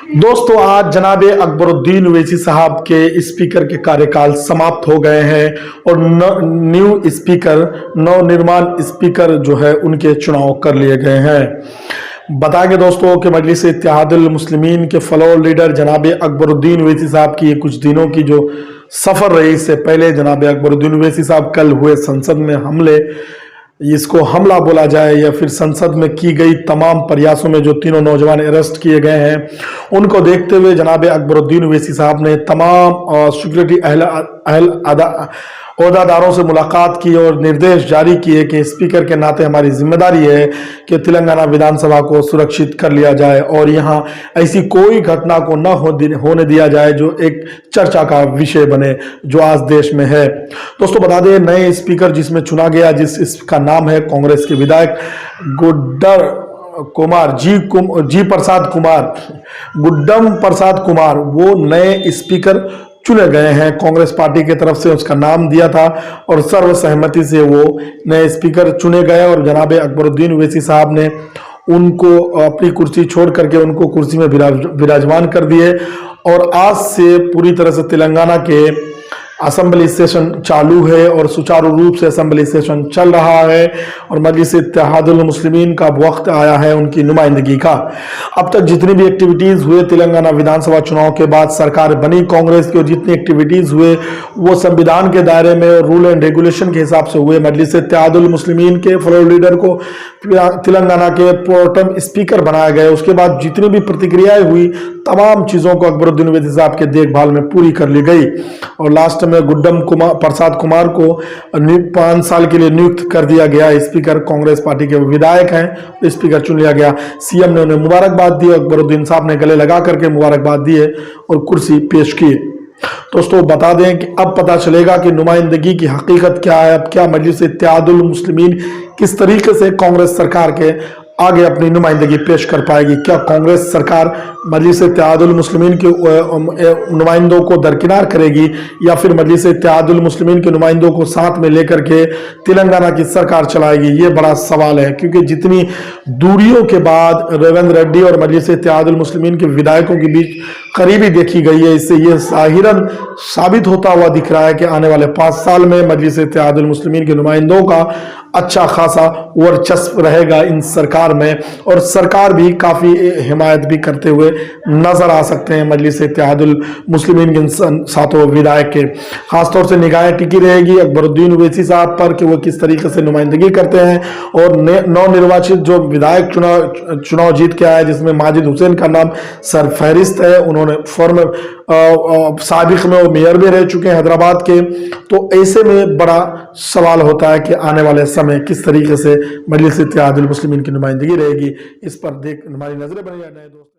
दोस्तों, आज जनाब अकबरुद्दीन ओवैसी साहब के स्पीकर के कार्यकाल समाप्त हो गए हैं और न्यू स्पीकर, नवनिर्माण स्पीकर जो है उनके चुनाव कर लिए गए हैं। बताएंगे दोस्तों कि मजलिस इत्तेहादुल मुस्लिमीन के फ्लोर लीडर जनाब अकबरुद्दीन ओवैसी साहब की कुछ दिनों की जो सफर रही, इससे पहले जनाब अकबरुद्दीन ओवैसी साहब कल हुए संसद में हमले, इसको हमला बोला जाए या फिर संसद में की गई तमाम प्रयासों में जो तीनों नौजवान अरेस्ट किए गए हैं, उनको देखते हुए जनाब अकबरुद्दीन ओवैसी साहब ने तमाम सिक्योरिटी ओहदादारों से मुलाकात की और निर्देश जारी किए कि स्पीकर के नाते हमारी जिम्मेदारी है कि तेलंगाना विधानसभा को सुरक्षित कर लिया जाए और यहाँ ऐसी कोई घटना को न होने दिया जाए जो एक चर्चा का विषय बने, जो आज देश में है। दोस्तों, बता दें, नए स्पीकर जिसमें चुना गया, जिसका नाम है कांग्रेस के विधायक गुड्डम प्रसाद कुमार, वो नए स्पीकर चुने गए हैं। कांग्रेस पार्टी की तरफ से उसका नाम दिया था और सर्वसहमति से वो नए स्पीकर चुने गए और जनाब अकबरुद्दीन ओवैसी साहब ने उनको अपनी कुर्सी छोड़ करके उनको कुर्सी में विराजमान कर दिए और आज से पूरी तरह से तेलंगाना के असेंबली सेशन चालू है और सुचारू रूप से असेंबली सेशन चल रहा है और मजलिस इत्तेहादुल मुस्लिमीन का वक्त आया है उनकी नुमाइंदगी का। अब तक जितनी भी एक्टिविटीज हुए तेलंगाना विधानसभा चुनाव के बाद सरकार बनी कांग्रेस की, और जितनी एक्टिविटीज हुए वो संविधान के दायरे में और रूल एंड रेगुलेशन के हिसाब से हुए। मजलिस इत्तेहादुल मुस्लिमीन के फ्लोर लीडर को तेलंगाना के प्रोटेम स्पीकर बनाया गया। उसके बाद जितनी भी प्रतिक्रियाएं हुई, तमाम चीजों को अकबरुद्दीन ओवैसी साहब के देखभाल में पूरी कर ली गई और लास्ट में गुड्डम प्रसाद कुमार को 5 साल के लिए नियुक्त कर दिया गया स्पीकर। कांग्रेस पार्टी के विधायक हैं, स्पीकर चुन लिया गया। सीएम ने उन्हें मुबारकबाद दी, अकबरुद्दीन साहब ने गले लगा करके मुबारकबाद दिए और कुर्सी पेश की। दोस्तों, बता दें कि अब पता चलेगा कि नुमाइंदगी की हकीकत क्या है। अब क्या मजलिस इत्तेहादुल मुस्लिमीन किस तरीके से कांग्रेस सरकार के आगे अपनी नुमाइंदगी पेश कर पाएगी? क्या कांग्रेस सरकार मजलिस इत्तेहादुल मुस्लिमीन के नुमाइंदों को दरकिनार करेगी या फिर मजलिस इत्तेहादुल मुस्लिमीन के नुमाइंदों को साथ में लेकर के तेलंगाना की सरकार चलाएगी? ये बड़ा सवाल है, क्योंकि जितनी दूरियों के बाद रेवंत रेड्डी और मजलिस इत्तेहादुल मुस्लिमीन के विधायकों के बीच करीबी देखी गई है, इससे यह जाहिरन साबित होता हुआ दिख रहा है कि आने वाले 5 साल में मजलिस इत्तेहादुल मुस्लिमीन के नुमाइंदों का अच्छा खासा वर्चस्व रहेगा इन सरकार में और सरकार भी काफी हिमायत भी करते हुए नजर आ सकते हैं मजलिस इत्तेहादुल मुस्लिमीन के सातों विधायक के। खासतौर से निगाहें टिकी रहेगी अकबरुद्दीन ओवैसी साहब पर कि वो किस तरीके से नुमाइंदगी करते हैं और नवनिर्वाचित जो विधायक चुनाव जीत के आए, जिसमें माजिद हुसैन का नाम सरफहरिस्त है। उन्होंने फॉर्मर साबिक में वो मेयर भी रह चुके हैं हैदराबाद के। तो ऐसे में बड़ा सवाल होता है कि आने वाले समय किस तरीके से मजलिस इत्तेहादुल मुस्लिमीन की नुमाइंदगी रहेगी। इस पर देख हमारी नजरें बनी।